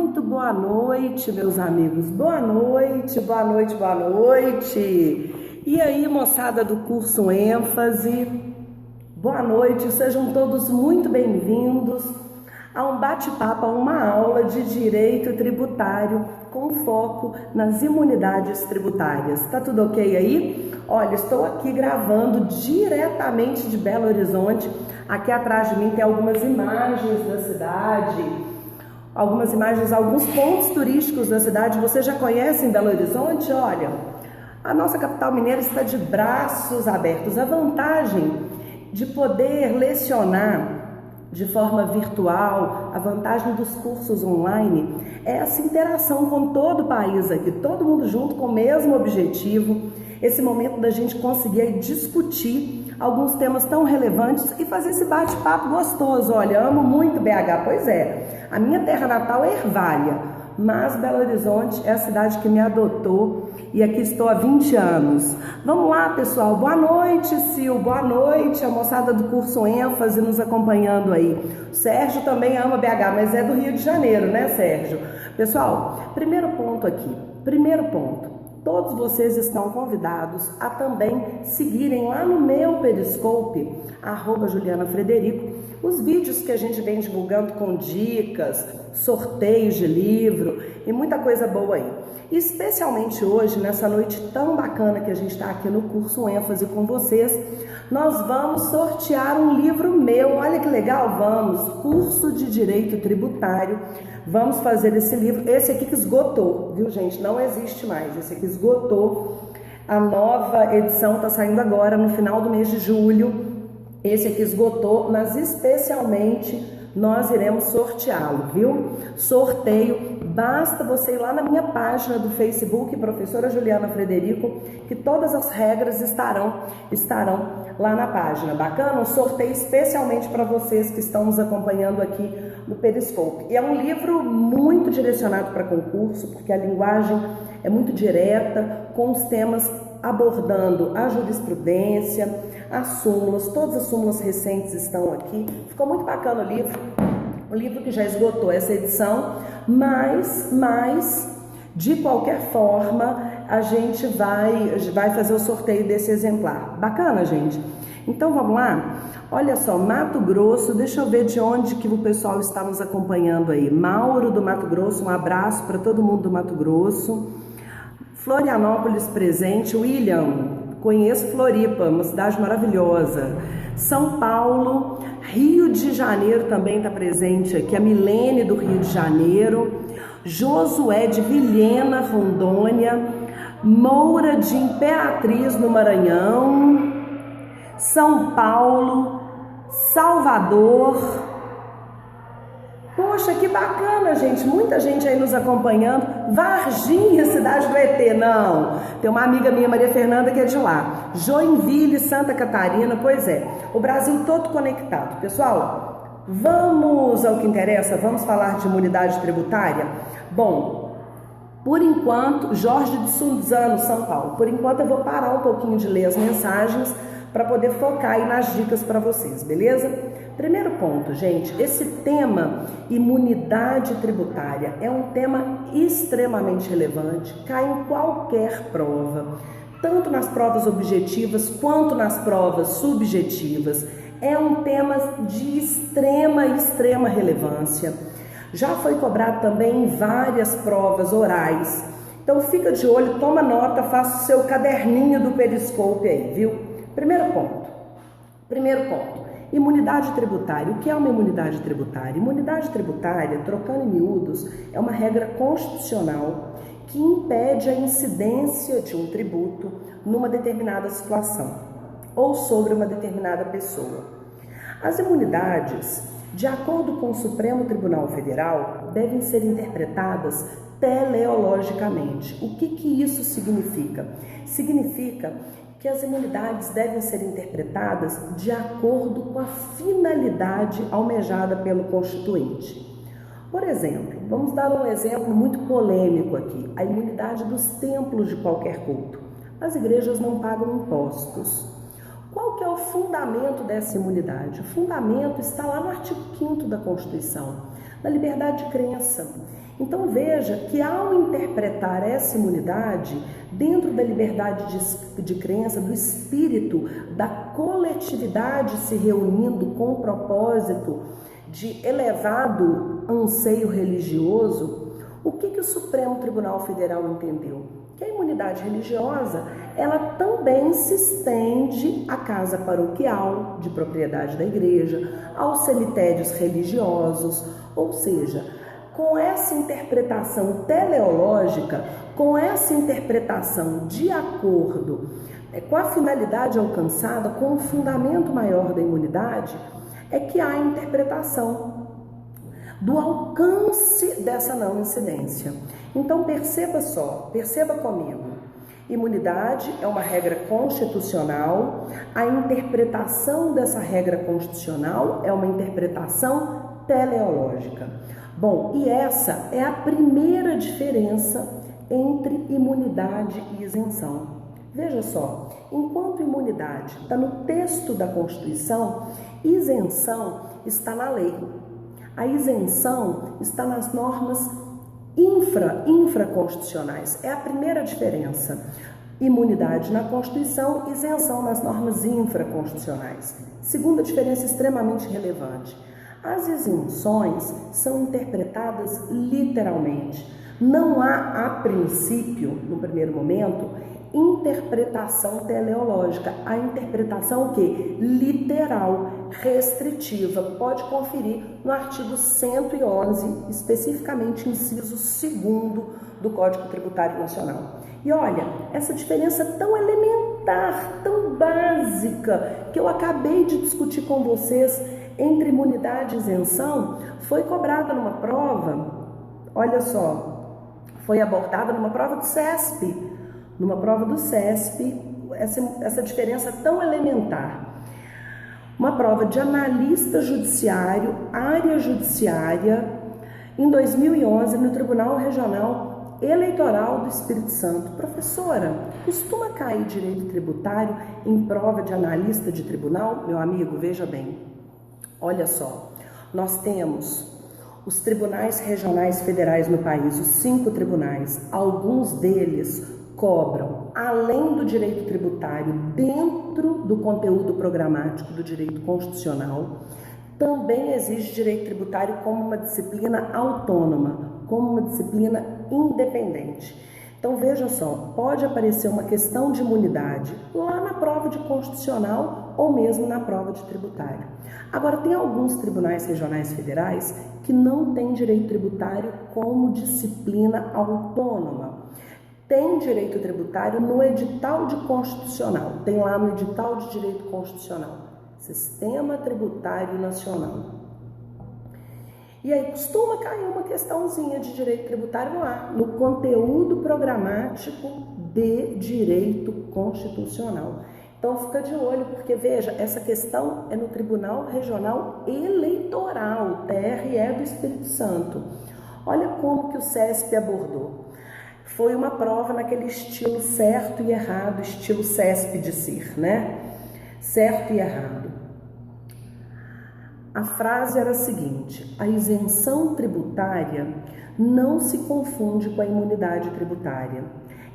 Muito boa noite, meus amigos. Boa noite, boa noite, boa noite. E aí, moçada do curso ênfase, boa noite. Sejam todos muito bem-vindos a um bate-papo, a uma aula de direito tributário com foco nas imunidades tributárias. Tá tudo ok aí? Olha, estou aqui gravando diretamente de Belo Horizonte. Aqui atrás de mim tem algumas imagens da cidade, alguns pontos turísticos da cidade. Vocês já conhecem Belo Horizonte? Olha, a nossa capital mineira está de braços abertos. A vantagem de poder lecionar de forma virtual, a vantagem dos cursos online é essa interação com todo o país aqui, todo mundo junto com o mesmo objetivo, esse momento da gente conseguir discutir alguns temas tão relevantes e fazer esse bate-papo gostoso. Olha, amo muito BH, pois é, a minha terra natal é Ervália, mas Belo Horizonte é a cidade que me adotou e aqui estou há 20 anos. Vamos lá, pessoal. Boa noite, Sil. Boa noite, a moçada do curso ênfase nos acompanhando aí. O Sérgio também ama BH, mas é do Rio de Janeiro, né, Sérgio? Pessoal, primeiro ponto aqui. Todos vocês estão convidados a também seguirem lá no meu Periscope, @JulianaFrederico, os vídeos que a gente vem divulgando com dicas, sorteios de livro e muita coisa boa aí. Especialmente hoje, nessa noite tão bacana que a gente está aqui no curso ênfase com vocês, nós vamos sortear um livro meu. Olha que legal, vamos! Curso de Direito Tributário. Vamos fazer esse livro. Esse aqui que esgotou, viu, gente? Não existe mais. Esse aqui esgotou. A nova edição está saindo agora, no final do mês de julho. Esse aqui esgotou, mas especialmente nós iremos sorteá-lo, viu? Sorteio, basta você ir lá na minha página do Facebook, Professora Juliana Frederico, que todas as regras estarão lá na página. Bacana? Um sorteio especialmente para vocês que estão nos acompanhando aqui no Periscope. E é um livro muito direcionado para concurso, porque a linguagem é muito direta, com os temas abordando a jurisprudência, as súmulas, todas as súmulas recentes estão aqui. Ficou muito bacana o livro que já esgotou essa edição, mas de qualquer forma a gente vai fazer o sorteio desse exemplar. Bacana, gente? Então vamos lá? Olha só, Mato Grosso, deixa eu ver de onde que o pessoal está nos acompanhando aí. Mauro do Mato Grosso, um abraço para todo mundo do Mato Grosso. Florianópolis presente, William, conheço Floripa, uma cidade maravilhosa. São Paulo, Rio de Janeiro também está presente aqui, a Milene do Rio de Janeiro, Josué de Vilhena, Rondônia, Moura de Imperatriz no Maranhão, São Paulo, Salvador. Poxa, que bacana, gente, muita gente aí nos acompanhando. Varginha, cidade do ET, não, tem uma amiga minha, Maria Fernanda, que é de lá. Joinville, Santa Catarina, pois é, o Brasil todo conectado. Pessoal, vamos ao que interessa, vamos falar de imunidade tributária? Bom, por enquanto, Jorge de Suzano, São Paulo, por enquanto eu vou parar um pouquinho de ler as mensagens para poder focar aí nas dicas para vocês, beleza? Primeiro ponto, gente, esse tema imunidade tributária é um tema extremamente relevante, cai em qualquer prova, tanto nas provas objetivas quanto nas provas subjetivas. É um tema de extrema relevância. Já foi cobrado também em várias provas orais. Então fica de olho, toma nota, faça o seu caderninho do Periscope aí, viu? Primeiro ponto. Imunidade tributária. O que é uma imunidade tributária? Imunidade tributária, trocando em miúdos, é uma regra constitucional que impede a incidência de um tributo numa determinada situação ou sobre uma determinada pessoa. As imunidades, de acordo com o Supremo Tribunal Federal, devem ser interpretadas teleologicamente. O que isso significa? Significa que as imunidades devem ser interpretadas de acordo com a finalidade almejada pelo Constituinte. Por exemplo, vamos dar um exemplo muito polêmico aqui, a imunidade dos templos de qualquer culto. As igrejas não pagam impostos. Qual que é o fundamento dessa imunidade? O fundamento está lá no artigo 5º da Constituição. na liberdade de crença. Então veja que ao interpretar essa imunidade dentro da liberdade de crença, do espírito, da coletividade se reunindo com o propósito de elevado anseio religioso, o que o Supremo Tribunal Federal entendeu? Que a imunidade religiosa, ela também se estende à casa paroquial, de propriedade da igreja, aos cemitérios religiosos, ou seja, com essa interpretação teleológica, com essa interpretação de acordo com a finalidade alcançada, com o fundamento maior da imunidade, é que há a interpretação do alcance dessa não incidência. Então perceba só, perceba comigo, imunidade é uma regra constitucional, a interpretação dessa regra constitucional é uma interpretação teleológica. Bom, e essa é a primeira diferença entre imunidade e isenção. Veja só, enquanto imunidade está no texto da Constituição, isenção está na lei. A isenção está nas normas infraconstitucionais. É a primeira diferença. Imunidade na Constituição, isenção nas normas infraconstitucionais. Segunda diferença extremamente relevante. As isenções são interpretadas literalmente. Não há, a princípio, no primeiro momento, interpretação teleológica. A interpretação o quê? Literal, restritiva. Pode conferir no artigo 111, especificamente inciso 2º do Código Tributário Nacional. E olha, essa diferença tão elementar, tão básica, que eu acabei de discutir com vocês entre imunidade e isenção, foi cobrada numa prova, olha só, foi abordada numa prova do CESP, essa diferença tão elementar. Uma prova de analista judiciário, área judiciária, em 2011, no Tribunal Regional Eleitoral do Espírito Santo. Professora, costuma cair direito tributário em prova de analista de tribunal? Meu amigo, veja bem, olha só, nós temos os tribunais regionais federais no país, os 5 tribunais, alguns deles cobram, além do direito tributário, dentro do conteúdo programático do direito constitucional, também exige direito tributário como uma disciplina autônoma, como uma disciplina independente. Então veja só, pode aparecer uma questão de imunidade lá na prova de constitucional ou mesmo na prova de tributário. Agora, tem alguns tribunais regionais federais que não têm direito tributário como disciplina autônoma. Tem direito tributário no edital de constitucional, tem lá no edital de direito constitucional, Sistema Tributário Nacional. E aí costuma cair uma questãozinha de direito tributário lá, no conteúdo programático de direito constitucional. Então fica de olho, porque veja, essa questão é no Tribunal Regional Eleitoral, TRE do Espírito Santo. Olha como que o CESP abordou. Foi uma prova naquele estilo certo e errado, estilo CESP de ser, né? Certo e errado. A frase era a seguinte: a isenção tributária não se confunde com a imunidade tributária.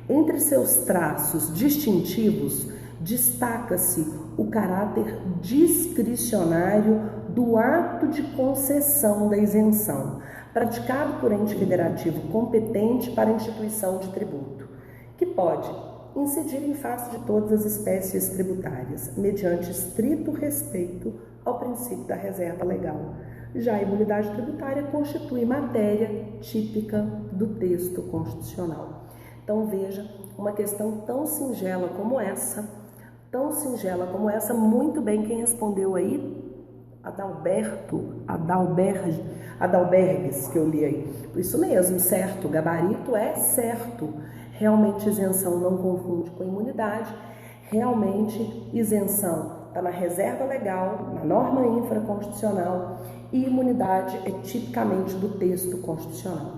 Entre seus traços distintivos, destaca-se o caráter discricionário do ato de concessão da isenção, praticado por ente federativo competente para a instituição de tributo, que pode incidir em face de todas as espécies tributárias, mediante estrito respeito ao princípio da reserva legal. Já a imunidade tributária constitui matéria típica do texto constitucional. Então veja, uma questão tão singela como essa, muito bem quem respondeu aí, Adalbergues, que eu li aí. Isso mesmo, certo, o gabarito é certo. Realmente isenção não confunde com imunidade, realmente isenção está na reserva legal, na norma infraconstitucional, e imunidade é tipicamente do texto constitucional.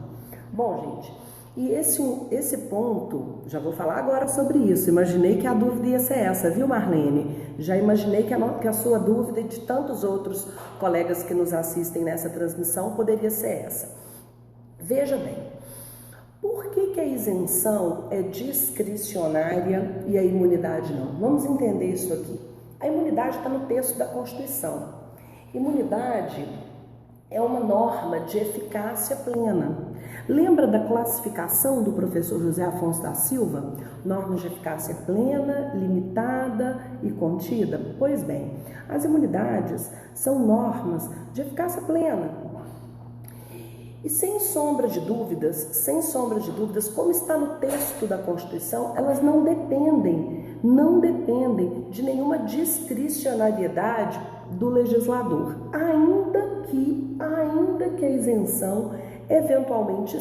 Bom, gente, E esse ponto, já vou falar agora sobre isso. Imaginei que a dúvida ia ser essa, viu, Marlene? Já imaginei que a sua dúvida e de tantos outros colegas que nos assistem nessa transmissão poderia ser essa. Veja bem, por que a isenção é discricionária e a imunidade não? Vamos entender isso aqui. A imunidade está no texto da Constituição. Imunidade é uma norma de eficácia plena. Lembra da classificação do professor José Afonso da Silva? Normas de eficácia plena, limitada e contida? Pois bem, as imunidades são normas de eficácia plena. E sem sombra de dúvidas, como está no texto da Constituição, elas não dependem de nenhuma discricionariedade do legislador, ainda que a isenção eventualmente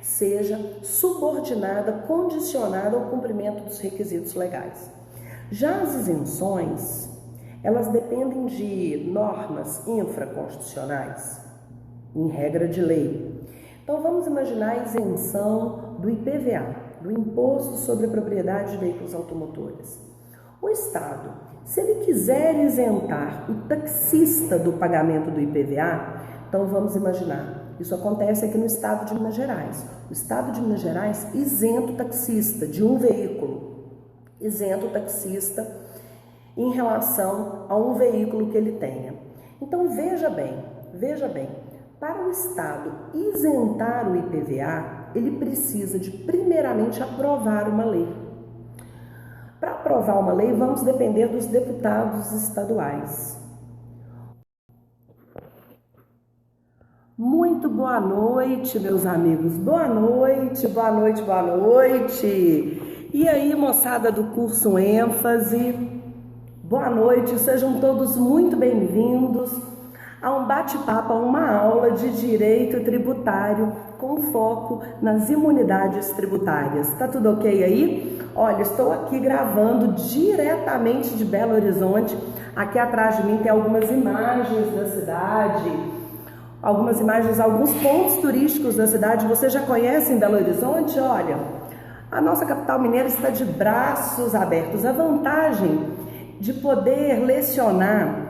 seja subordinada, condicionada ao cumprimento dos requisitos legais. Já as isenções, elas dependem de normas infraconstitucionais, em regra de lei. Então vamos imaginar a isenção do IPVA, do Imposto sobre a Propriedade de Veículos Automotores. O Estado, se ele quiser isentar o taxista do pagamento do IPVA, então vamos imaginar, isso acontece aqui no estado de Minas Gerais. O estado de Minas Gerais isenta o taxista de um veículo, isenta o taxista em relação a um veículo que ele tenha. Então veja bem, para o Estado isentar o IPVA, ele precisa de primeiramente aprovar uma lei. Para aprovar uma lei, vamos depender dos deputados estaduais. Muito boa noite, meus amigos. Boa noite. E aí, moçada do curso ênfase, boa noite. Sejam todos muito bem-vindos a um bate-papo, a uma aula de direito tributário com foco nas imunidades tributárias. Tá tudo ok aí? Olha, estou aqui gravando diretamente de Belo Horizonte. Aqui atrás de mim tem algumas imagens da cidade, alguns pontos turísticos da cidade. Você já conhece em Belo Horizonte? Olha, a nossa capital mineira está de braços abertos. A vantagem de poder lecionar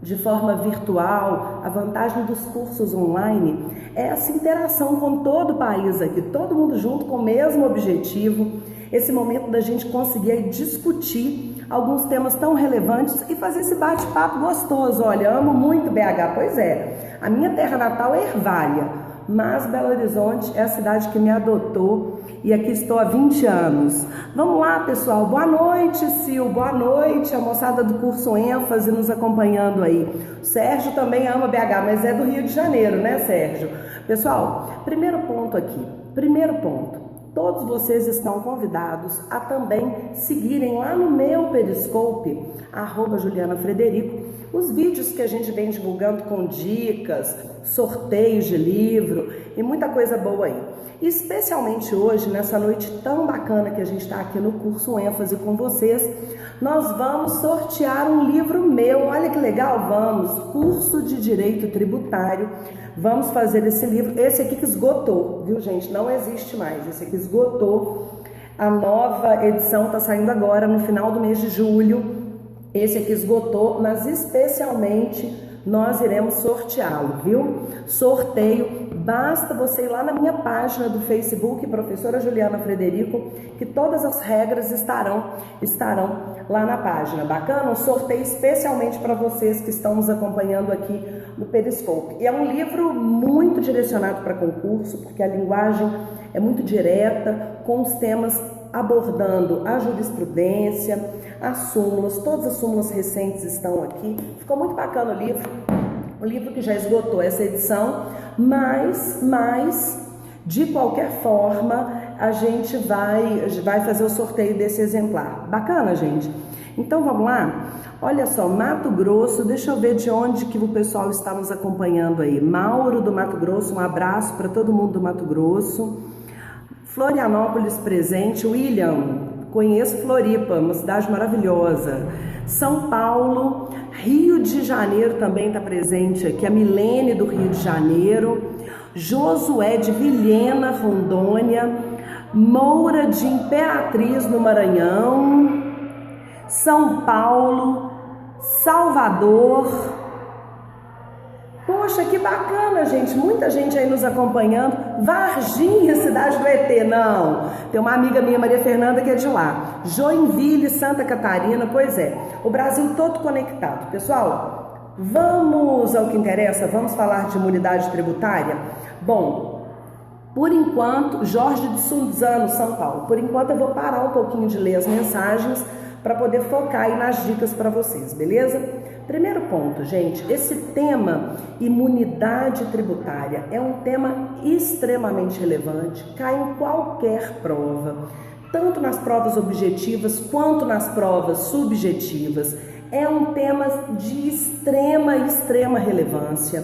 de forma virtual, a vantagem dos cursos online é essa interação com todo o país aqui, todo mundo junto com o mesmo objetivo, esse momento da gente conseguir discutir alguns temas tão relevantes e fazer esse bate-papo gostoso. Olha, amo muito BH, pois é, a minha terra natal é Ervália, mas Belo Horizonte é a cidade que me adotou e aqui estou há 20 anos. Vamos lá, pessoal. Boa noite, Sil. Boa noite, a moçada do curso ênfase nos acompanhando aí. O Sérgio também ama BH, mas é do Rio de Janeiro, né, Sérgio? Pessoal, primeiro ponto aqui. Todos vocês estão convidados a também seguirem lá no meu Periscope, @JulianaFrederico, os vídeos que a gente vem divulgando com dicas, sorteios de livro e muita coisa boa aí. E especialmente hoje, nessa noite tão bacana que a gente está aqui no curso ênfase com vocês, nós vamos sortear um livro meu. Olha que legal, vamos! Curso de Direito Tributário. Vamos fazer esse livro. Esse aqui que esgotou, viu, gente? Não existe mais. Esse aqui esgotou. A nova edição está saindo agora, no final do mês de julho. Esse aqui esgotou, mas especialmente nós iremos sorteá-lo, viu? Sorteio, basta você ir lá na minha página do Facebook, Professora Juliana Frederico, que todas as regras estarão lá na página. Bacana? Um sorteio especialmente para vocês que estão nos acompanhando aqui no Periscope. E é um livro muito direcionado para concurso, porque a linguagem é muito direta, com os temas abordando a jurisprudência, as súmulas, todas as súmulas recentes estão aqui. Ficou muito bacana o livro que já esgotou essa edição, mas de qualquer forma a gente vai fazer o sorteio desse exemplar. Bacana, gente? Então vamos lá? Olha só, Mato Grosso, deixa eu ver de onde que o pessoal está nos acompanhando aí. Mauro do Mato Grosso, um abraço para todo mundo do Mato Grosso. Florianópolis presente, William, conheço Floripa, uma cidade maravilhosa. São Paulo, Rio de Janeiro também está presente aqui, a Milene do Rio de Janeiro. Josué de Vilhena, Rondônia, Moura de Imperatriz, no Maranhão, São Paulo, Salvador. Poxa, que bacana, gente, muita gente aí nos acompanhando. Varginha, cidade do ET, não. Tem uma amiga minha, Maria Fernanda, que é de lá. Joinville, Santa Catarina, pois é. O Brasil todo conectado. Pessoal, vamos ao que interessa, vamos falar de imunidade tributária? Bom, por enquanto, Jorge de Suzano, São Paulo, por enquanto eu vou parar um pouquinho de ler as mensagens para poder focar aí nas dicas para vocês, beleza? Primeiro ponto, gente, esse tema imunidade tributária é um tema extremamente relevante, cai em qualquer prova, tanto nas provas objetivas quanto nas provas subjetivas. É um tema de extrema relevância.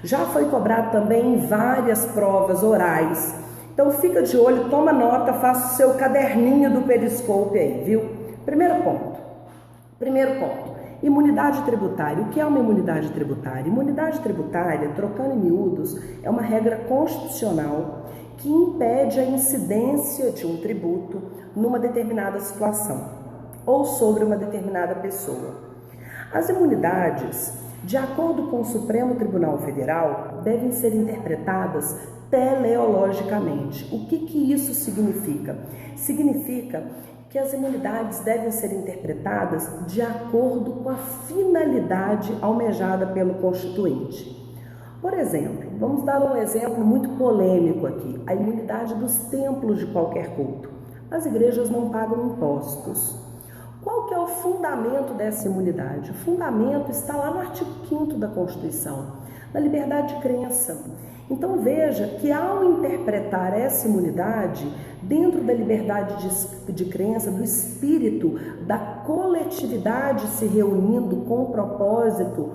Já foi cobrado também em várias provas orais. Então fica de olho, toma nota, faça o seu caderninho do Periscope aí, viu? Primeiro ponto. Imunidade tributária. O que é uma imunidade tributária? Imunidade tributária, trocando em miúdos, é uma regra constitucional que impede a incidência de um tributo numa determinada situação ou sobre uma determinada pessoa. As imunidades, de acordo com o Supremo Tribunal Federal, devem ser interpretadas teleologicamente. O que isso significa? Significa que as imunidades devem ser interpretadas de acordo com a finalidade almejada pelo Constituinte. Por exemplo, vamos dar um exemplo muito polêmico aqui, a imunidade dos templos de qualquer culto. As igrejas não pagam impostos. Qual que é o fundamento dessa imunidade? O fundamento está lá no artigo 5º da Constituição, na liberdade de crença. Então veja que ao interpretar essa imunidade dentro da liberdade de crença, do espírito da coletividade se reunindo com o propósito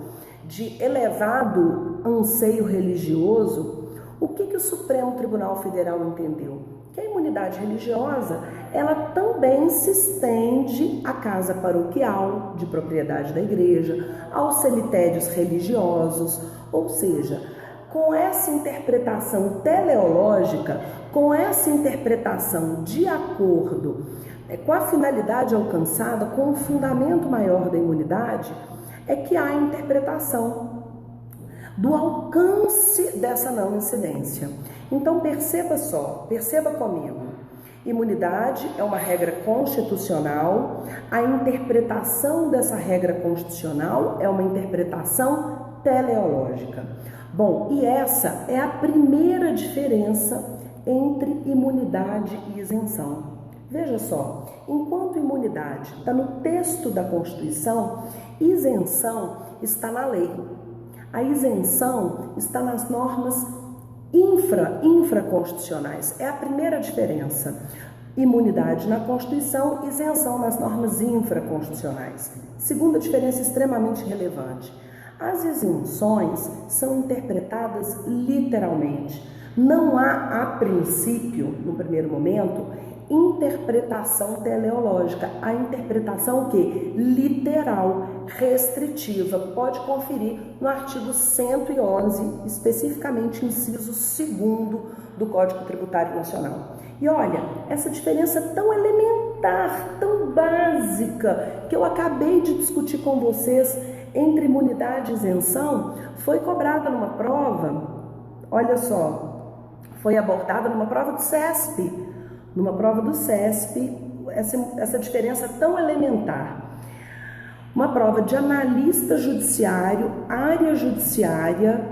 de elevado anseio religioso, o que o Supremo Tribunal Federal entendeu? Que a imunidade religiosa, ela também se estende à casa paroquial de propriedade da igreja, aos cemitérios religiosos, ou seja, com essa interpretação teleológica, com essa interpretação de acordo com a finalidade alcançada, com o fundamento maior da imunidade, é que há a interpretação do alcance dessa não incidência. Então perceba comigo, imunidade é uma regra constitucional, a interpretação dessa regra constitucional é uma interpretação teleológica. Bom, e essa é a primeira diferença entre imunidade e isenção. Veja só, enquanto imunidade está no texto da Constituição, isenção está na lei. A isenção está nas normas infraconstitucionais. É a primeira diferença. Imunidade na Constituição, isenção nas normas infraconstitucionais. Segunda diferença extremamente relevante. As isenções são interpretadas literalmente. Não há, a princípio, no primeiro momento, interpretação teleológica. A interpretação que? Literal, restritiva. Pode conferir no artigo 111, especificamente inciso 2º do Código Tributário Nacional. E olha, essa diferença tão elementar, tão básica, que eu acabei de discutir com vocês entre imunidade e isenção, foi cobrada numa prova, olha só, foi abordada numa prova do CESP, essa diferença tão elementar. Uma prova de analista judiciário, área judiciária,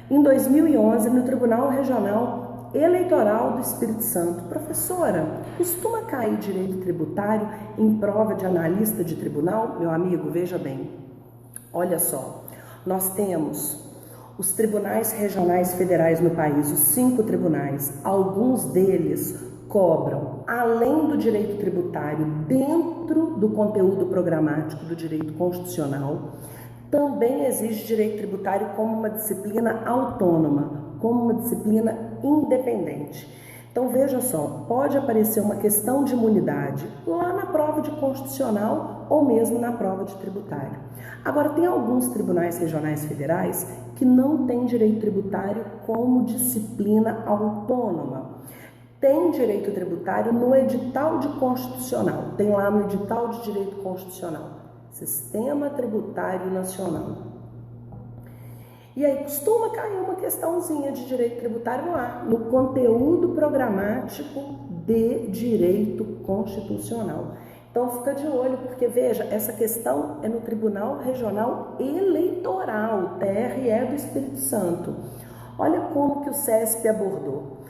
em 2011, no Tribunal Regional Eleitoral do Espírito Santo. Professora, costuma cair direito tributário em prova de analista de tribunal? Meu amigo, veja bem. Olha só, nós temos os tribunais regionais federais no país, os 5 tribunais, alguns deles cobram, além do direito tributário, dentro do conteúdo programático do direito constitucional, também exige direito tributário como uma disciplina autônoma, como uma disciplina independente. Então veja só, pode aparecer uma questão de imunidade lá na prova de constitucional ou mesmo na prova de tributário. Agora, tem alguns tribunais regionais federais que não têm direito tributário como disciplina autônoma. Tem direito tributário no edital de constitucional, tem lá no edital de direito constitucional, Sistema Tributário Nacional. E aí costuma cair uma questãozinha de direito tributário lá, no conteúdo programático de direito constitucional. Então fica de olho, porque veja, essa questão é no Tribunal Regional Eleitoral, TRE do Espírito Santo. Olha como que o CESP abordou.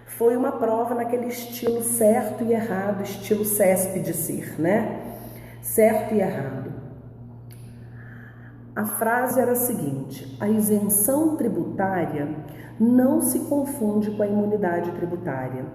Foi uma prova naquele estilo certo e errado, estilo CESP de ser, né? Certo e errado. A frase era a seguinte: a isenção tributária não se confunde com a imunidade tributária.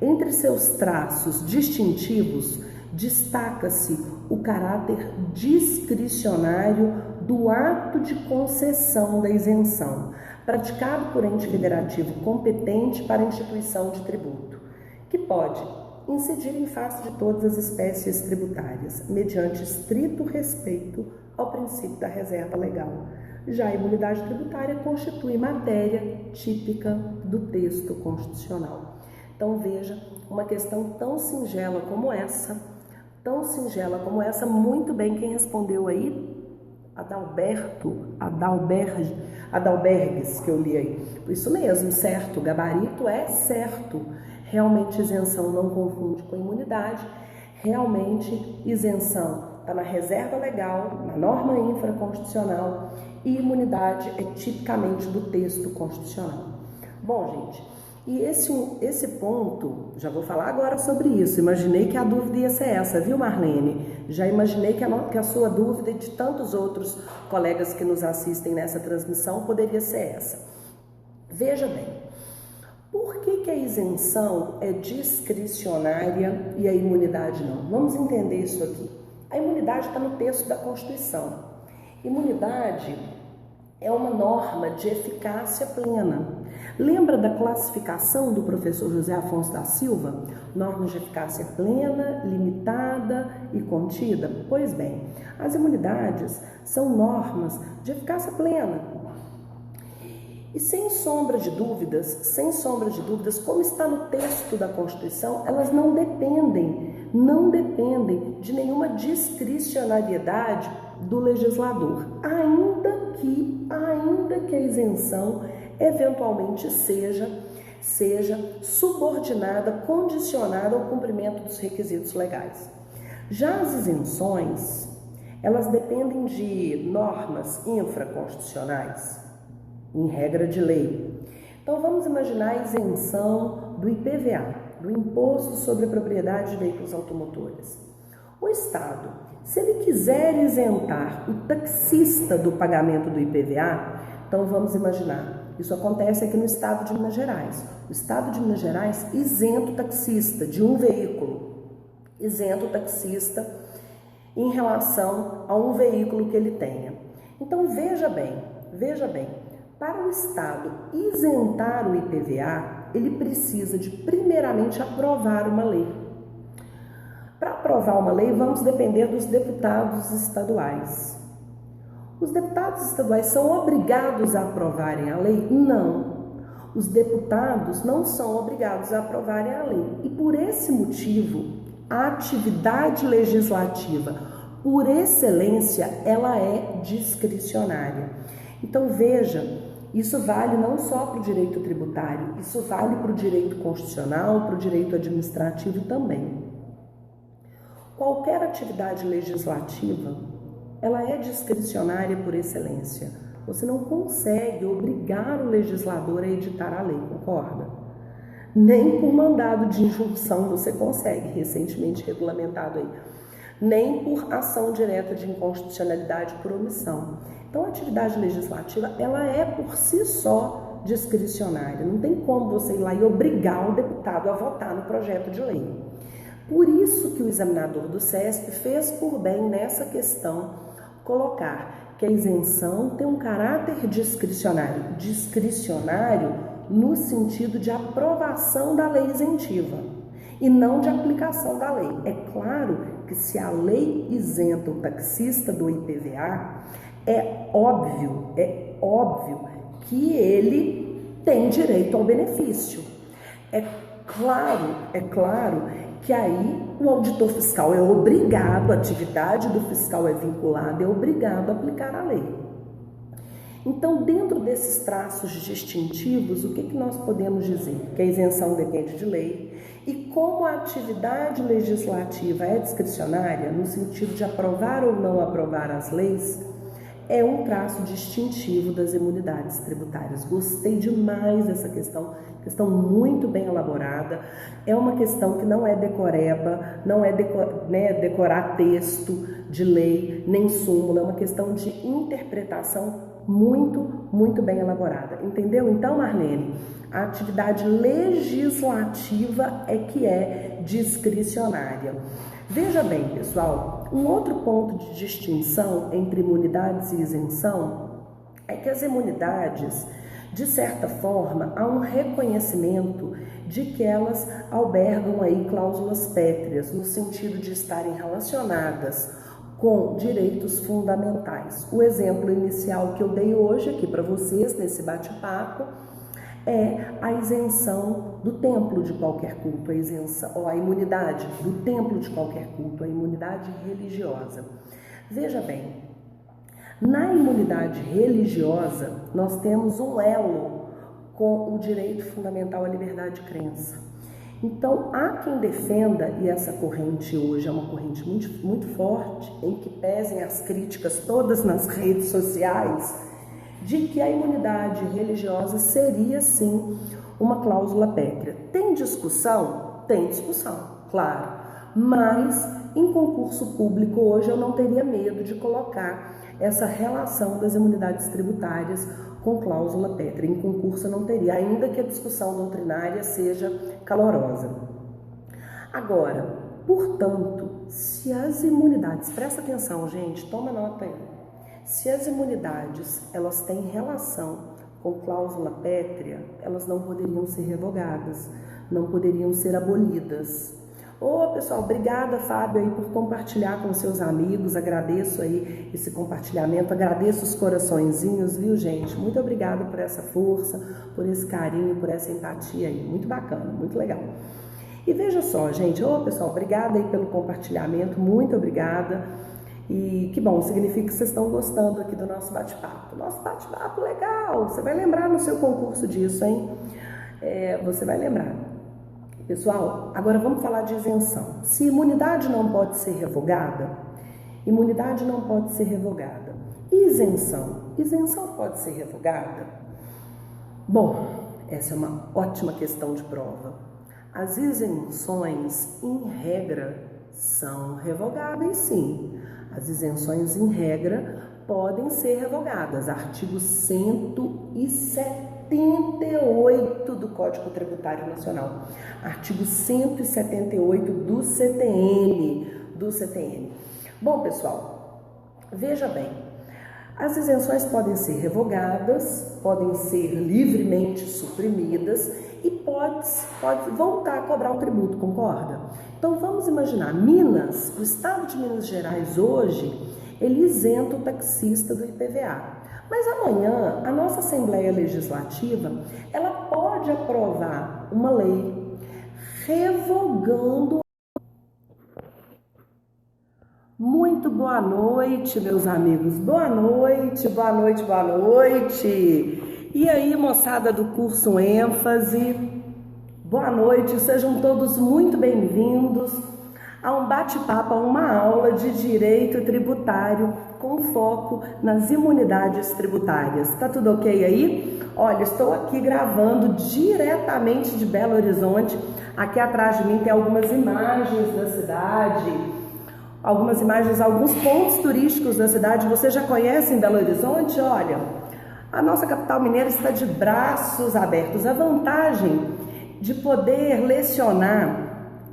Entre seus traços distintivos, destaca-se o caráter discricionário do ato de concessão da isenção, praticado por ente federativo competente para a instituição de tributo, que pode incidir em face de todas as espécies tributárias, mediante estrito respeito ao princípio da reserva legal. Já a imunidade tributária constitui matéria típica do texto constitucional. Então veja, uma questão tão singela como essa, muito bem quem respondeu aí, Adalbergues, que eu li aí. Isso mesmo, certo, o gabarito é certo. Realmente isenção não confunde com imunidade, realmente isenção está na reserva legal, na norma infraconstitucional, e imunidade é tipicamente do texto constitucional. Bom, gente, e esse ponto, já vou falar agora sobre isso. Imaginei que a dúvida ia ser essa, viu, Marlene? Já imaginei que a sua dúvida e de tantos outros colegas que nos assistem nessa transmissão poderia ser essa. Veja bem, por que a isenção é discricionária e a imunidade não? Vamos entender isso aqui. A imunidade está no texto da Constituição. Imunidade é uma norma de eficácia plena. Lembra da classificação do professor José Afonso da Silva? Normas de eficácia plena, limitada e contida? Pois bem, as imunidades são normas de eficácia plena. E sem sombra de dúvidas, como está no texto da Constituição, elas não dependem de nenhuma discricionariedade do legislador, ainda que a isenção eventualmente seja subordinada, condicionada ao cumprimento dos requisitos legais. Já as isenções, elas dependem de normas infraconstitucionais, em regra de lei. Então vamos imaginar a isenção do IPVA, do Imposto sobre a Propriedade de Veículos Automotores. O Estado, se ele quiser isentar o taxista do pagamento do IPVA, então vamos imaginar, isso acontece aqui no estado de Minas Gerais. O estado de Minas Gerais isenta o taxista de um veículo, isenta o taxista em relação a um veículo que ele tenha. Então veja bem, para o Estado isentar o IPVA, ele precisa de primeiramente aprovar uma lei. Para aprovar uma lei, vamos depender dos deputados estaduais. Os deputados estaduais são obrigados a aprovarem a lei? Não. Os deputados não são obrigados a aprovarem a lei. E por esse motivo, a atividade legislativa, por excelência, ela é discricionária. Então veja, isso vale não só para o direito tributário, isso vale para o direito constitucional, para o direito administrativo também. Qualquer atividade legislativa, ela é discricionária por excelência. Você não consegue obrigar o legislador a editar a lei, concorda? Nem por mandado de injunção você consegue, recentemente regulamentado aí. Nem por ação direta de inconstitucionalidade por omissão. Então, a atividade legislativa, ela é por si só discricionária. Não tem como você ir lá e obrigar o deputado a votar no projeto de lei. Por isso que o examinador do CESP fez por bem nessa questão colocar que a isenção tem um caráter discricionário no sentido de aprovação da lei isentiva e não de aplicação da lei. É claro que se a lei isenta o taxista do IPVA, é óbvio que ele tem direito ao benefício. É claro que aí o auditor fiscal é obrigado, a atividade do fiscal é vinculada, é obrigado a aplicar a lei. Então, dentro desses traços distintivos, o que nós podemos dizer? Que a isenção depende de lei e como a atividade legislativa é discricionária, no sentido de aprovar ou não aprovar as leis, é um traço distintivo das imunidades tributárias. Gostei demais dessa questão muito bem elaborada. É uma questão que não é decoreba, não é decorar texto de lei, nem súmula, é uma questão de interpretação muito bem elaborada. Entendeu? Então, Marlene, a atividade legislativa é que é discricionária. Veja bem, pessoal, um outro ponto de distinção entre imunidades e isenção é que as imunidades, de certa forma, há um reconhecimento de que elas albergam aí cláusulas pétreas, no sentido de estarem relacionadas com direitos fundamentais. O exemplo inicial que eu dei hoje aqui para vocês, nesse bate-papo, é a isenção do templo de qualquer culto, a isenção, ou a imunidade do templo de qualquer culto, a imunidade religiosa. Veja bem, na imunidade religiosa, nós temos um elo com o direito fundamental à liberdade de crença. Então, há quem defenda, e essa corrente hoje é uma corrente muito forte, em que pesem as críticas todas nas redes sociais, de que a imunidade religiosa seria, sim, uma cláusula pétrea. Tem discussão? Tem discussão, claro. Mas, em concurso público, hoje eu não teria medo de colocar essa relação das imunidades tributárias com cláusula pétrea. Em concurso eu não teria, ainda que a discussão doutrinária seja calorosa. Agora, portanto, se as imunidades, presta atenção, gente, toma nota aí. Se as imunidades, elas têm relação com cláusula pétrea, elas não poderiam ser revogadas, não poderiam ser abolidas. Ô, pessoal, obrigada, Fábio, aí por compartilhar com seus amigos, agradeço aí esse compartilhamento, agradeço os coraçõezinhos, viu, gente? Muito obrigada por essa força, por esse carinho, por essa empatia aí, muito bacana, muito legal. E veja só, gente, ô, pessoal, obrigada aí pelo compartilhamento, muito obrigada. E que bom, significa que vocês estão gostando aqui do nosso bate-papo. Nosso bate-papo legal, você vai lembrar no seu concurso disso, hein? Você vai lembrar. Pessoal, agora vamos falar de isenção. Se imunidade não pode ser revogada, imunidade não pode ser revogada. Isenção, isenção pode ser revogada? Bom, essa é uma ótima questão de prova. As isenções, em regra, são revogáveis, sim. As isenções, em regra, podem ser revogadas. Artigo 178 do Código Tributário Nacional. Artigo 178 do CTN. Bom, pessoal, veja bem. As isenções podem ser revogadas, podem ser livremente suprimidas e pode voltar a cobrar o tributo, concorda? Então vamos imaginar, Minas, o estado de Minas Gerais hoje, ele isenta o taxista do IPVA. Mas amanhã, a nossa Assembleia Legislativa, ela pode aprovar uma lei revogando. Muito boa noite, meus amigos. Boa noite. E aí, moçada do curso ênfase, boa noite. Sejam todos muito bem-vindos a um bate-papo, a uma aula de direito tributário com foco nas imunidades tributárias. Tá tudo ok aí? Olha, estou aqui gravando diretamente de Belo Horizonte. Aqui atrás de mim tem algumas imagens da cidade, alguns pontos turísticos da cidade. Você já conhece Belo Horizonte? Olha, a nossa capital mineira está de braços abertos. A vantagem de poder lecionar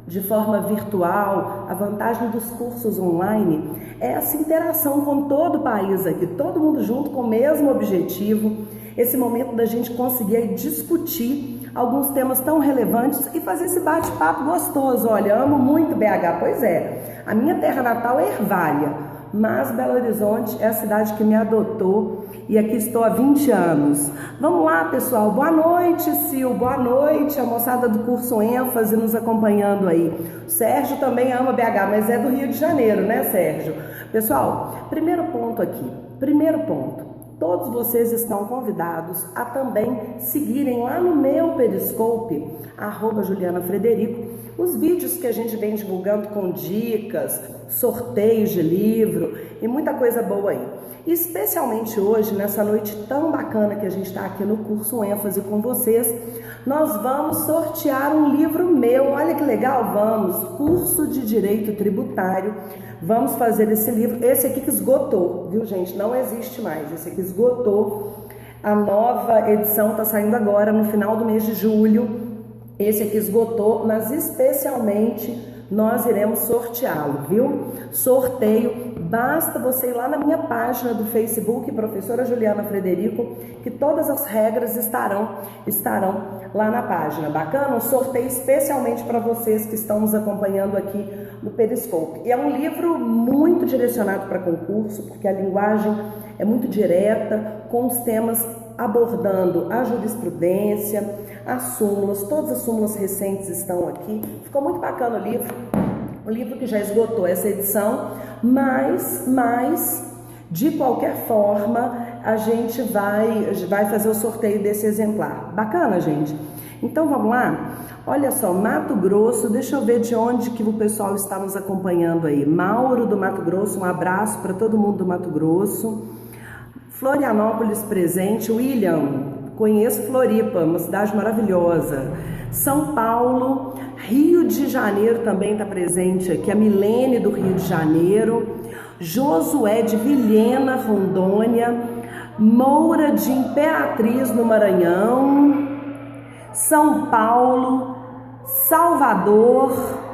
de forma virtual, a vantagem dos cursos online é essa interação com todo o país aqui, todo mundo junto com o mesmo objetivo, esse momento da gente conseguir aí discutir alguns temas tão relevantes e fazer esse bate-papo gostoso. Olha, amo muito BH, pois é, a minha terra natal é Ervália, mas Belo Horizonte é a cidade que me adotou e aqui estou há 20 anos. Vamos lá, pessoal. Boa noite, Sil. Boa noite, a moçada do curso ênfase nos acompanhando aí. O Sérgio também ama BH, mas é do Rio de Janeiro, né, Sérgio? Pessoal, primeiro ponto aqui. Primeiro ponto. Todos vocês estão convidados a também seguirem lá no meu Periscope, @JulianaFrederico, os vídeos que a gente vem divulgando com dicas, sorteios de livro e muita coisa boa aí. E especialmente hoje, nessa noite tão bacana que a gente está aqui no curso ênfase com vocês, nós vamos sortear um livro meu. Olha que legal, vamos! Curso de Direito Tributário. Vamos fazer esse livro. Esse aqui que esgotou, viu, gente? Não existe mais. Esse aqui esgotou. A nova edição está saindo agora, no final do mês de julho. Esse aqui esgotou, mas especialmente nós iremos sorteá-lo, viu? Sorteio, basta você ir lá na minha página do Facebook, Professora Juliana Frederico, que todas as regras estarão lá na página. Bacana? Um sorteio especialmente para vocês que estão nos acompanhando aqui no Periscope. E é um livro muito direcionado para concurso, porque a linguagem é muito direta, com os temas abordando a jurisprudência, as súmulas, todas as súmulas recentes estão aqui. Ficou muito bacana o livro que já esgotou essa edição, mas de qualquer forma a gente vai fazer o sorteio desse exemplar. Bacana, gente? Então vamos lá? Olha só, Mato Grosso, deixa eu ver de onde que o pessoal está nos acompanhando aí. Mauro do Mato Grosso, um abraço para todo mundo do Mato Grosso. Florianópolis presente, William, conheço Floripa, uma cidade maravilhosa. São Paulo, Rio de Janeiro também está presente aqui, a Milene do Rio de Janeiro, Josué de Vilhena, Rondônia, Moura de Imperatriz no Maranhão, São Paulo, Salvador.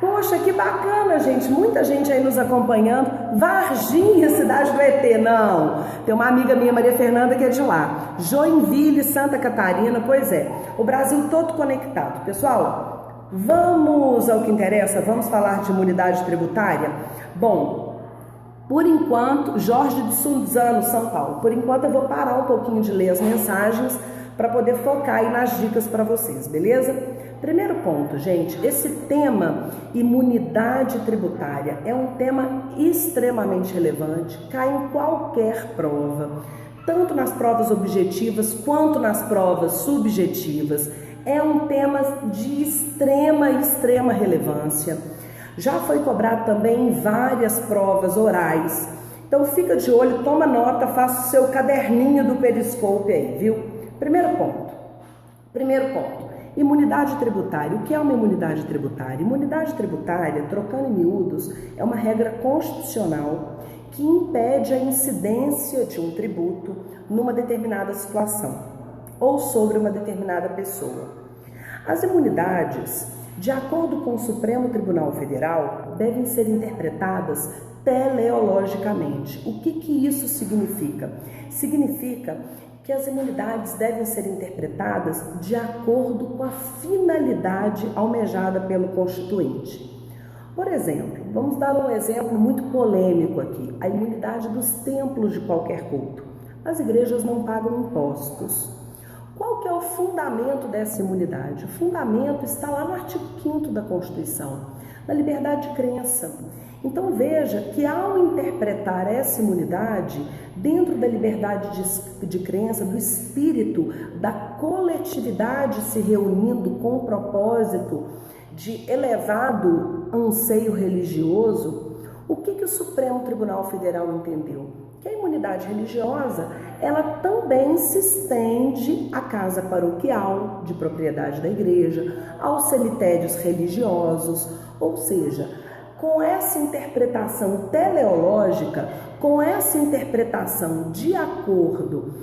Poxa, que bacana, gente, muita gente aí nos acompanhando. Varginha, cidade do ET, não, tem uma amiga minha, Maria Fernanda, que é de lá. Joinville, Santa Catarina, pois é, o Brasil todo conectado. Pessoal, vamos ao que interessa, vamos falar de imunidade tributária? Bom, por enquanto, Jorge de Suzano, São Paulo, por enquanto eu vou parar um pouquinho de ler as mensagens para poder focar aí nas dicas para vocês, beleza? Primeiro ponto, gente, esse tema imunidade tributária é um tema extremamente relevante, cai em qualquer prova, tanto nas provas objetivas quanto nas provas subjetivas. É um tema de extrema relevância. Já foi cobrado também em várias provas orais. Então fica de olho, toma nota, faça o seu caderninho do Periscope aí, viu? Primeiro ponto. Imunidade tributária. O que é uma imunidade tributária? Imunidade tributária, trocando em miúdos, é uma regra constitucional que impede a incidência de um tributo numa determinada situação ou sobre uma determinada pessoa. As imunidades, de acordo com o Supremo Tribunal Federal, devem ser interpretadas teleologicamente. O que isso significa? Significa que as imunidades devem ser interpretadas de acordo com a finalidade almejada pelo Constituinte. Por exemplo, vamos dar um exemplo muito polêmico aqui, a imunidade dos templos de qualquer culto. As igrejas não pagam impostos. Qual que é o fundamento dessa imunidade? O fundamento está lá no artigo 5º da Constituição, na liberdade de crença. Então veja que ao interpretar essa imunidade dentro da liberdade de crença, do espírito da coletividade se reunindo com o propósito de elevado anseio religioso, o que o Supremo Tribunal Federal entendeu? Que a imunidade religiosa, ela também se estende à casa paroquial de propriedade da igreja, aos cemitérios religiosos, ou seja, com essa interpretação teleológica, com essa interpretação de acordo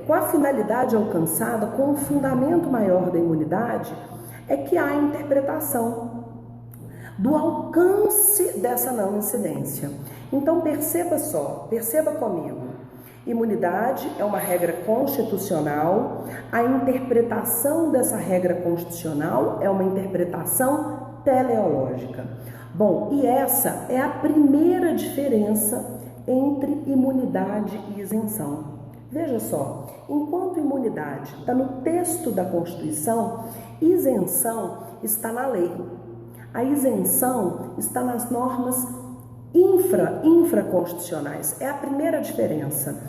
com a finalidade alcançada, com o fundamento maior da imunidade, é que há a interpretação do alcance dessa não incidência. Então perceba comigo, Imunidade é uma regra constitucional, a interpretação dessa regra constitucional é uma interpretação teleológica. Bom, e essa é a primeira diferença entre imunidade e isenção. Veja só, enquanto imunidade está no texto da Constituição, isenção está na lei. A isenção está nas normas infraconstitucionais. É a primeira diferença.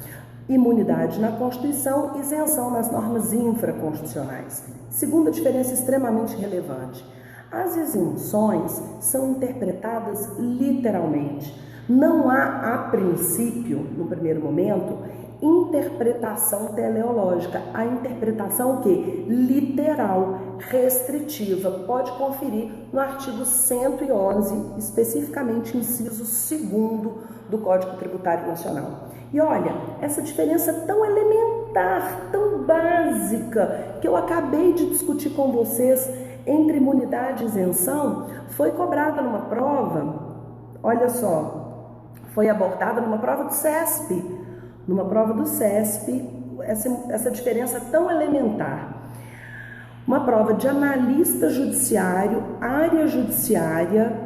Imunidade na Constituição, isenção nas normas infraconstitucionais. Segunda diferença extremamente relevante. As isenções são interpretadas literalmente. Não há, a princípio, no primeiro momento, interpretação teleológica. A interpretação o quê? Literal, restritiva. Pode conferir no artigo 111, especificamente inciso 2º do Código Tributário Nacional. E olha, essa diferença tão elementar, tão básica, que eu acabei de discutir com vocês entre imunidade e isenção, foi cobrada numa prova, olha só, foi abordada numa prova do CESP. Numa prova do CESP, essa diferença tão elementar. Uma prova de analista judiciário, área judiciária,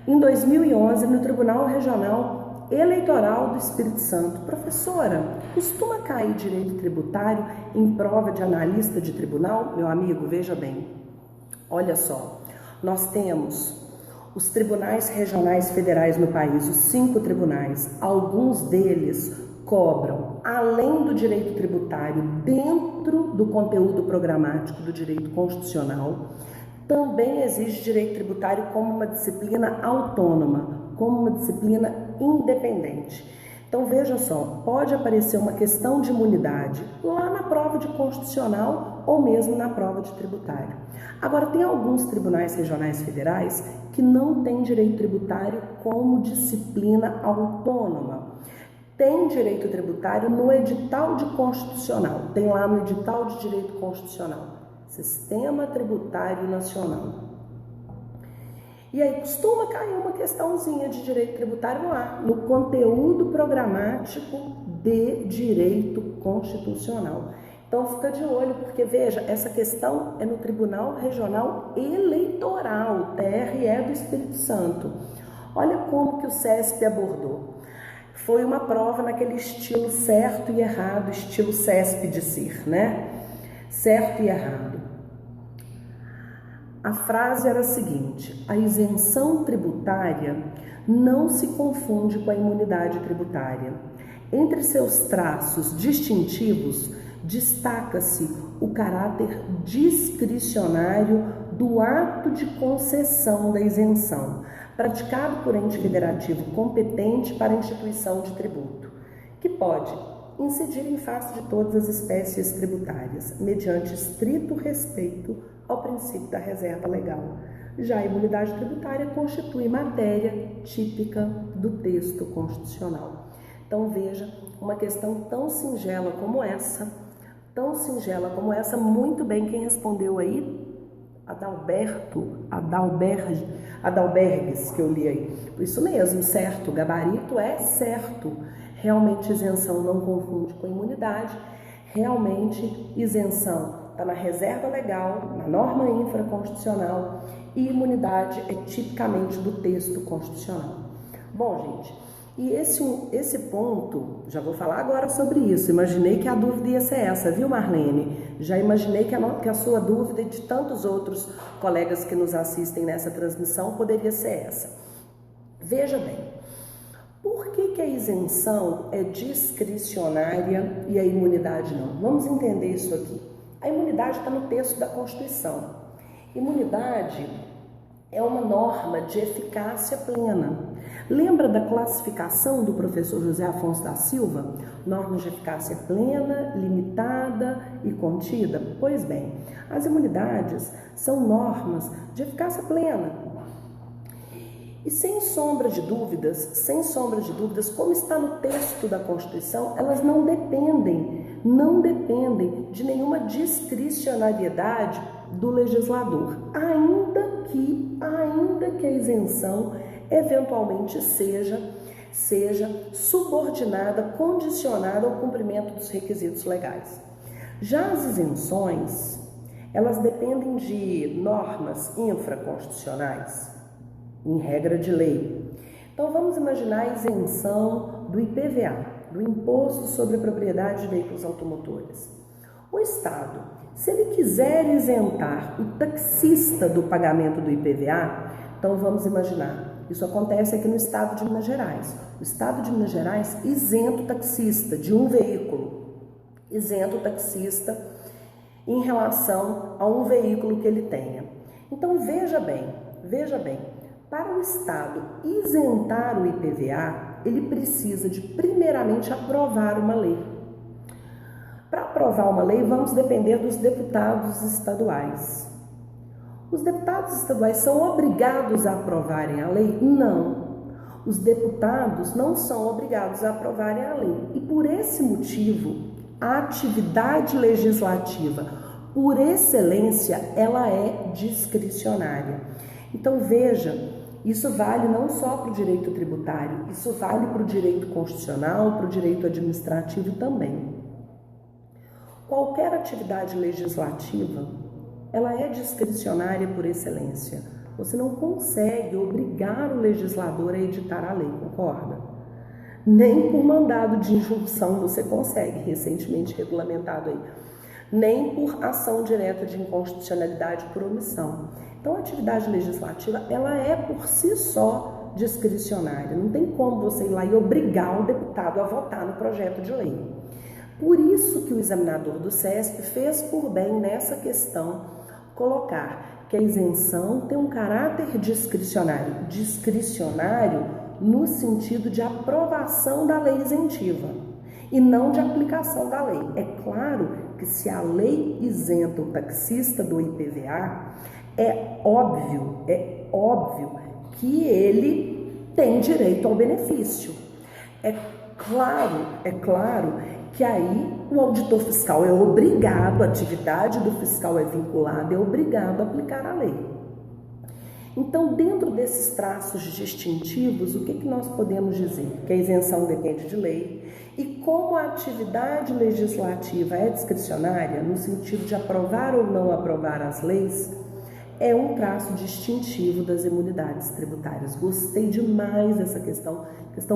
em 2011, no Tribunal Regional Eleitoral do Espírito Santo. Professora, costuma cair direito tributário em prova de analista de tribunal? Meu amigo, veja bem, olha só, nós temos os tribunais regionais federais no país, os 5 tribunais, alguns deles cobram, além do direito tributário, dentro do conteúdo programático do direito constitucional, também exige direito tributário como uma disciplina autônoma, como uma disciplina independente. Então veja só, pode aparecer uma questão de imunidade lá na prova de constitucional ou mesmo na prova de tributário. Agora, tem alguns tribunais regionais federais que não têm direito tributário como disciplina autônoma. Tem direito tributário no edital de constitucional, tem lá no edital de direito constitucional, Sistema Tributário Nacional. E aí costuma cair uma questãozinha de direito tributário lá, no conteúdo programático de direito constitucional. Então fica de olho, porque veja, essa questão é no Tribunal Regional Eleitoral, TRE do Espírito Santo. Olha como que o CESP abordou. Foi uma prova naquele estilo certo e errado, estilo CESP de ser, né? Certo e errado. A frase era a seguinte: a isenção tributária não se confunde com a imunidade tributária. Entre seus traços distintivos, destaca-se o caráter discricionário do ato de concessão da isenção, praticado por ente federativo competente para a instituição de tributo, que pode incidir em face de todas as espécies tributárias, mediante estrito respeito ao princípio da reserva legal. Já a imunidade tributária constitui matéria típica do texto constitucional. Então veja, uma questão tão singela como essa, muito bem quem respondeu aí, Adalbergues, que eu li aí. Isso mesmo, certo, o gabarito é certo. Realmente isenção não confunde com imunidade, realmente isenção está na reserva legal, na norma infraconstitucional, e imunidade é tipicamente do texto constitucional. Bom, gente, e esse ponto, já vou falar agora sobre isso. Imaginei que a dúvida ia ser essa, viu, Marlene? Já imaginei que a sua dúvida e de tantos outros colegas que nos assistem nessa transmissão poderia ser essa. Veja bem, por que a isenção é discricionária e a imunidade não? Vamos entender isso aqui. A imunidade está no texto da Constituição. Imunidade é uma norma de eficácia plena. Lembra da classificação do professor José Afonso da Silva? Normas de eficácia plena, limitada e contida? Pois bem, as imunidades são normas de eficácia plena. E sem sombra de dúvidas, como está no texto da Constituição, elas não dependem de nenhuma discricionariedade do legislador, ainda que a isenção eventualmente seja seja subordinada, condicionada ao cumprimento dos requisitos legais. Já as isenções, elas dependem de normas infraconstitucionais, em regra de lei. Então vamos imaginar a isenção do IPVA, do Imposto sobre a Propriedade de Veículos Automotores. O Estado, se ele quiser isentar o taxista do pagamento do IPVA, então vamos imaginar, isso acontece aqui no estado de Minas Gerais. O estado de Minas Gerais isenta o taxista de um veículo, isenta o taxista em relação a um veículo que ele tenha. Então veja bem, para o Estado isentar o IPVA, ele precisa de primeiramente aprovar uma lei. Para aprovar uma lei, vamos depender dos deputados estaduais. Os deputados estaduais são obrigados a aprovarem a lei? Não. Os deputados não são obrigados a aprovarem a lei. E por esse motivo, a atividade legislativa, por excelência, ela é discricionária. Então veja, isso vale não só para o direito tributário, isso vale para o direito constitucional, para o direito administrativo também. Qualquer atividade legislativa, ela é discricionária por excelência. Você não consegue obrigar o legislador a editar a lei, concorda? Nem por mandado de injunção você consegue, recentemente regulamentado aí. Nem por ação direta de inconstitucionalidade por omissão. Então, a atividade legislativa, ela é por si só discricionária. Não tem como você ir lá e obrigar o deputado a votar no projeto de lei. Por isso que o examinador do SESP fez por bem nessa questão colocar que a isenção tem um caráter discricionário. Discricionário no sentido de aprovação da lei isentiva e não de aplicação da lei. É claro que se a lei isenta o taxista do IPVA, é óbvio que ele tem direito ao benefício. É claro que aí o auditor fiscal é obrigado, a atividade do fiscal é vinculada, é obrigado a aplicar a lei. Então, dentro desses traços distintivos, o que nós podemos dizer? Que a isenção depende de lei e como a atividade legislativa é discricionária, no sentido de aprovar ou não aprovar as leis, é um traço distintivo das imunidades tributárias. Gostei demais dessa questão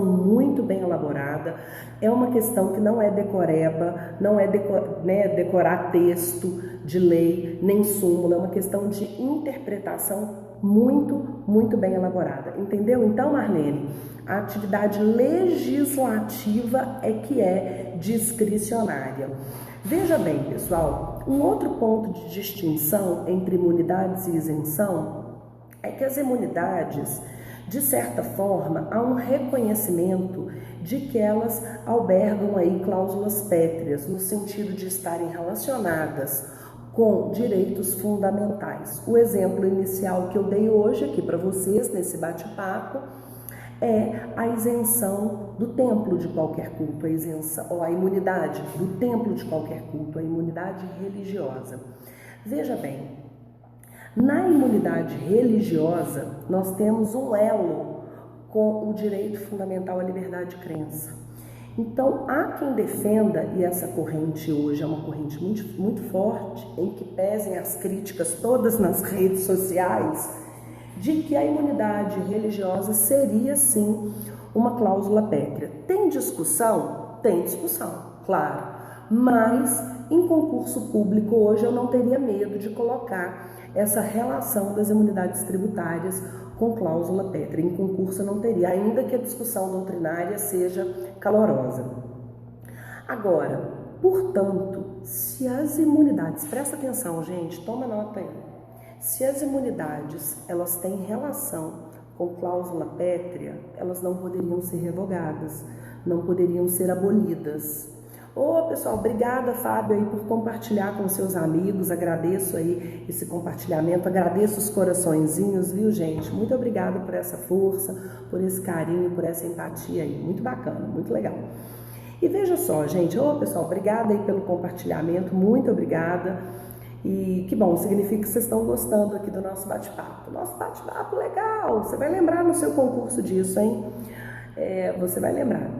muito bem elaborada. É uma questão que não é decoreba, não é decorar texto de lei, nem súmula, é uma questão de interpretação muito bem elaborada. Entendeu? Então, Marlene, a atividade legislativa é que é discricionária. Veja bem, pessoal, um outro ponto de distinção entre imunidades e isenção é que as imunidades, de certa forma, há um reconhecimento de que elas albergam aí cláusulas pétreas, no sentido de estarem relacionadas com direitos fundamentais. O exemplo inicial que eu dei hoje aqui para vocês, nesse bate-papo, é a isenção do templo de qualquer culto, a isenção, ou a imunidade do templo de qualquer culto, a imunidade religiosa. Veja bem, na imunidade religiosa, nós temos um elo com o direito fundamental à liberdade de crença. Então, há quem defenda, e essa corrente hoje é uma corrente muito forte, em que pesem as críticas todas nas redes sociais, de que a imunidade religiosa seria, sim, uma cláusula pétrea. Tem discussão? Tem discussão, claro. Mas, em concurso público, hoje eu não teria medo de colocar essa relação das imunidades tributárias com cláusula pétrea. Em concurso eu não teria, ainda que a discussão doutrinária seja calorosa. Agora, portanto, se as imunidades, presta atenção, gente, toma nota aí. Se as imunidades, elas têm relação com cláusula pétrea, elas não poderiam ser revogadas, não poderiam ser abolidas. Ô, pessoal, obrigada, Fábio, aí por compartilhar com seus amigos, agradeço aí esse compartilhamento, agradeço os coraçõezinhos, viu, gente? Muito obrigada por essa força, por esse carinho, por essa empatia aí, muito bacana, muito legal. E veja só, gente, ô, pessoal, obrigada aí pelo compartilhamento, muito obrigada. E que bom, significa que vocês estão gostando aqui do nosso bate-papo. Nosso bate-papo legal, você vai lembrar no seu concurso disso, hein? você vai lembrar.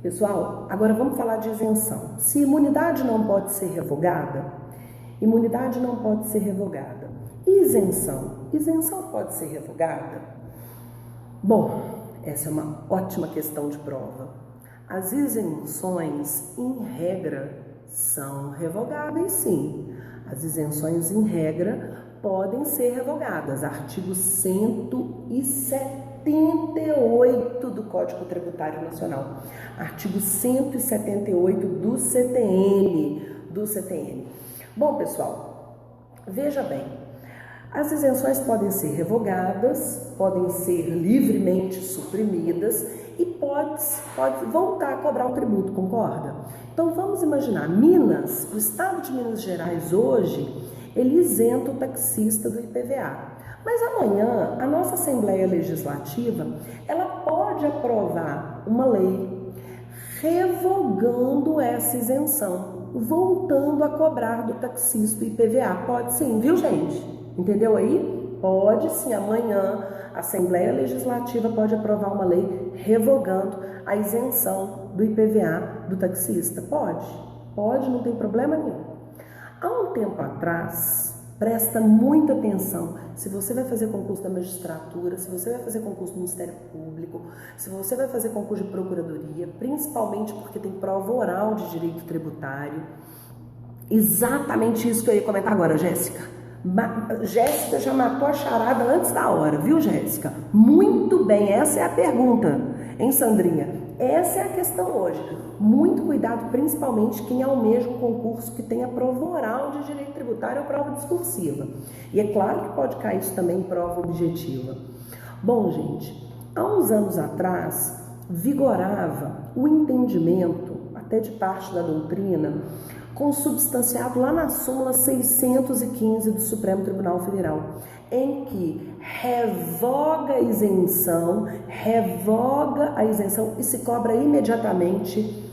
Pessoal, agora vamos falar de isenção. Se imunidade não pode ser revogada, imunidade não pode ser revogada. Isenção, isenção pode ser revogada? Bom, essa é uma ótima questão de prova. As isenções, em regra, são revogáveis, sim. As isenções, em regra, podem ser revogadas. Artigo 178 do Código Tributário Nacional. Artigo 178 do CTN. Bom, pessoal, veja bem. As isenções podem ser revogadas, podem ser livremente suprimidas e pode voltar a cobrar o tributo, concorda? Então vamos imaginar, Minas, o estado de Minas Gerais hoje, ele isenta o taxista do IPVA. Mas amanhã, a nossa Assembleia Legislativa, ela pode aprovar uma lei revogando essa isenção, voltando a cobrar do taxista o IPVA. Pode sim, viu, gente? Entendeu aí? Pode sim, amanhã a Assembleia Legislativa pode aprovar uma lei revogando a isenção do IPVA do taxista. Pode, não tem problema nenhum. Há um tempo atrás, presta muita atenção, se você vai fazer concurso da magistratura, se você vai fazer concurso do Ministério Público, se você vai fazer concurso de procuradoria, principalmente porque tem prova oral de direito tributário, exatamente isso que eu ia comentar agora, Jéssica. Jéssica já matou a charada antes da hora, viu, Jéssica? Muito bem, essa é a pergunta, hein, Sandrinha? Essa é a questão hoje. Muito cuidado, principalmente quem almeja um concurso que tenha prova oral de direito tributário ou prova discursiva. E é claro que pode cair isso também em prova objetiva. Bom, gente, há uns anos atrás, vigorava o entendimento, até de parte da doutrina, consubstanciado lá na súmula 615 do Supremo Tribunal Federal, em que revoga a isenção e se cobra imediatamente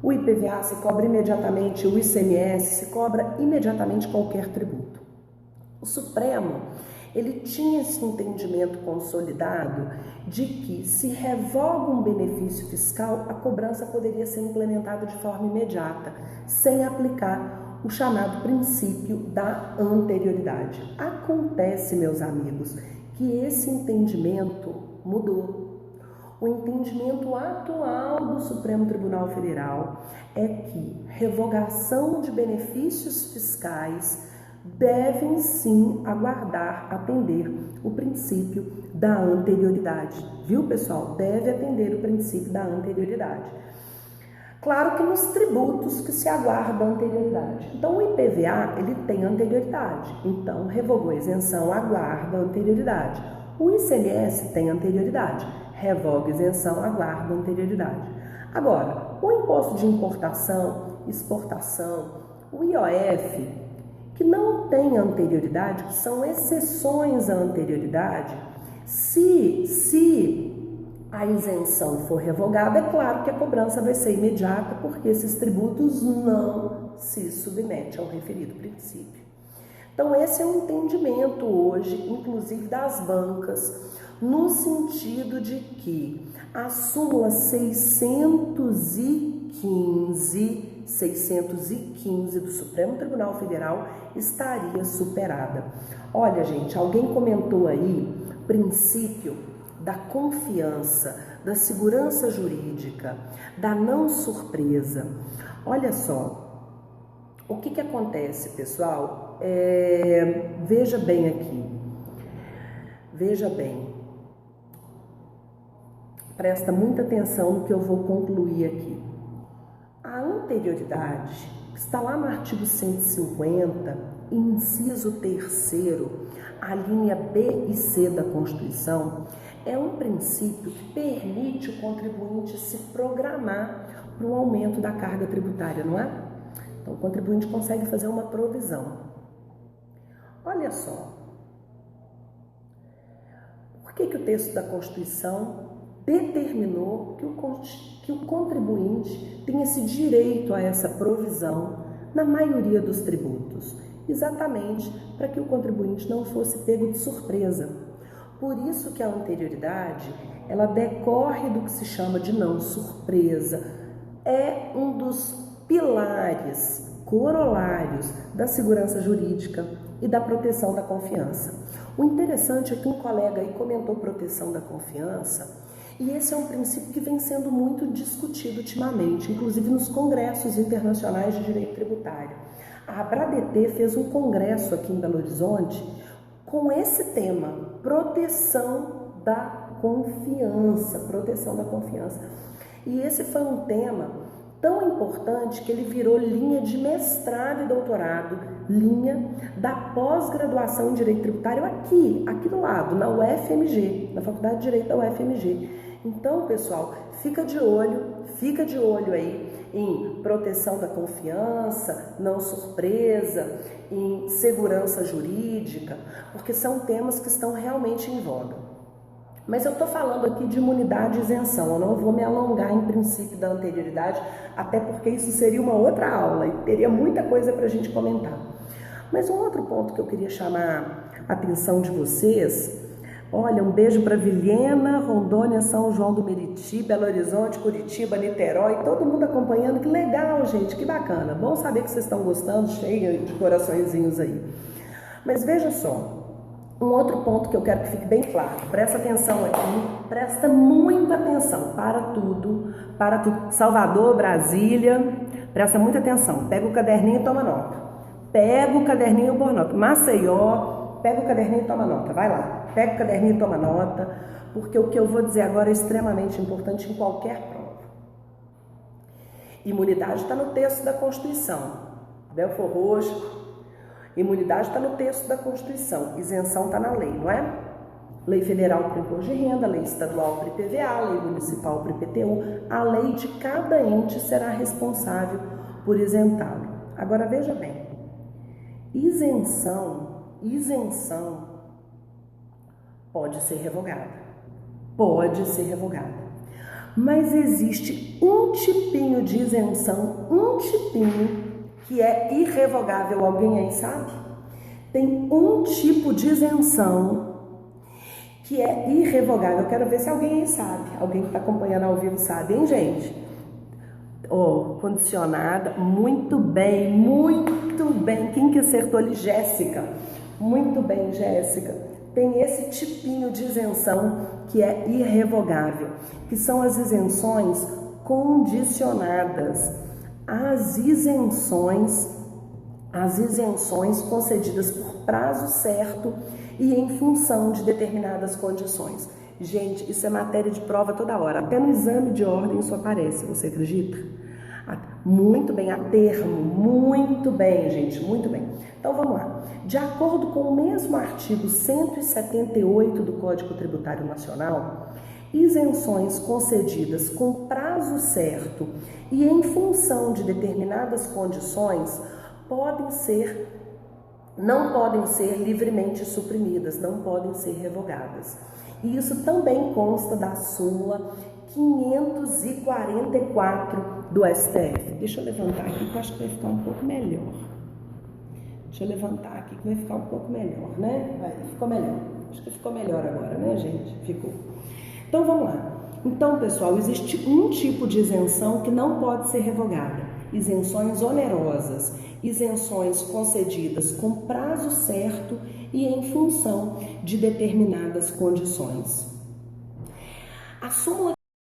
o IPVA, se cobra imediatamente o ICMS, se cobra imediatamente qualquer tributo. O Supremo, ele tinha esse entendimento consolidado de que se revoga um benefício fiscal, a cobrança poderia ser implementada de forma imediata, sem aplicar o chamado princípio da anterioridade. Acontece, meus amigos, que esse entendimento mudou. O entendimento atual do Supremo Tribunal Federal é que revogação de benefícios fiscais devem sim atender o princípio da anterioridade. Viu, pessoal? Deve atender o princípio da anterioridade. Claro que nos tributos que se aguarda a anterioridade. Então, o IPVA, ele tem anterioridade. Então, revogou a isenção, aguarda a anterioridade. O ICMS tem anterioridade. Revoga a isenção, aguarda a anterioridade. Agora, o imposto de importação, exportação, o IOF, que não tem anterioridade, que são exceções à anterioridade, se a isenção for revogada, é claro que a cobrança vai ser imediata, porque esses tributos não se submetem ao referido princípio. Então, esse é um entendimento hoje, inclusive das bancas, no sentido de que a súmula 615 do Supremo Tribunal Federal estaria superada. Olha, gente, alguém comentou aí princípio da confiança, da segurança jurídica, da não surpresa. Olha só, o que acontece, pessoal? Veja bem aqui, veja bem, presta muita atenção no que eu vou concluir aqui. A anterioridade está lá no artigo 150, inciso 3º, a linha B e C da Constituição, é um princípio que permite o contribuinte se programar para o aumento da carga tributária, não é? Então, o contribuinte consegue fazer uma provisão. Olha só, por que o texto da Constituição determinou que o contribuinte tem esse direito a essa provisão na maioria dos tributos? Exatamente para que o contribuinte não fosse pego de surpresa. Por isso que a anterioridade ela decorre do que se chama de não surpresa. É um dos pilares corolários da segurança jurídica e da proteção da confiança. O interessante é que um colega aí comentou proteção da confiança, e esse é um princípio que vem sendo muito discutido ultimamente, inclusive nos congressos internacionais de direito tributário. A ABRADET fez um congresso aqui em Belo Horizonte com esse tema, proteção da confiança, proteção da confiança. E esse foi um tema tão importante que ele virou linha de mestrado e doutorado, linha da pós-graduação em Direito Tributário aqui do lado, na UFMG, na Faculdade de Direito da UFMG. Então, pessoal, fica de olho aí em proteção da confiança, não surpresa, em segurança jurídica, porque são temas que estão realmente em voga. Mas eu estou falando aqui de imunidade e isenção, eu não vou me alongar em princípio da anterioridade, até porque isso seria uma outra aula e teria muita coisa para a gente comentar. Mas um outro ponto que eu queria chamar a atenção de vocês, olha, um beijo para Vilhena, Rondônia, São João do Meriti, Belo Horizonte, Curitiba, Niterói, todo mundo acompanhando, que legal, gente, que bacana, bom saber que vocês estão gostando, cheio de coraçõezinhos aí. Mas veja só, um outro ponto que eu quero que fique bem claro, presta atenção aqui, presta muita atenção, para tudo, Salvador, Brasília, presta muita atenção, pega o caderninho e toma nota, pega o caderninho e toma nota, Maceió, pega o caderninho e toma nota, vai lá, pega o caderninho e toma nota, porque o que eu vou dizer agora é extremamente importante em qualquer prova. Imunidade está no texto da Constituição, Belfor Roxo. Imunidade está no texto da Constituição, isenção está na lei, não é? Lei federal para o imposto de renda, lei estadual para o IPVA, lei municipal para o IPTU. A lei de cada ente será responsável por isentá-lo. Agora veja bem, isenção pode ser revogada. Mas existe um tipinho de isenção, que é irrevogável. Alguém aí sabe? Tem um tipo de isenção que é irrevogável. Eu quero ver se alguém aí sabe. Alguém que está acompanhando ao vivo sabe, hein, gente? Condicionada. Muito bem. Quem que acertou ali? Jéssica. Muito bem, Jéssica. Tem esse tipinho de isenção que é irrevogável, que são as isenções condicionadas. As isenções concedidas por prazo certo e em função de determinadas condições. Gente, isso é matéria de prova toda hora, até no exame de ordem isso aparece, você acredita? Muito bem, a termo, muito bem, gente, muito bem. Então vamos lá. De acordo com o mesmo artigo 178 do Código Tributário Nacional, isenções concedidas com prazo certo e em função de determinadas condições não podem ser livremente suprimidas, não podem ser revogadas. E isso também consta da súmula 544 do STF. Deixa eu levantar aqui que eu acho que vai ficar um pouco melhor. né? Ficou melhor. Acho que ficou melhor agora, né, gente? Ficou. Então, vamos lá. Então, pessoal, existe um tipo de isenção que não pode ser revogada. Isenções onerosas, isenções concedidas com prazo certo e em função de determinadas condições. A súmula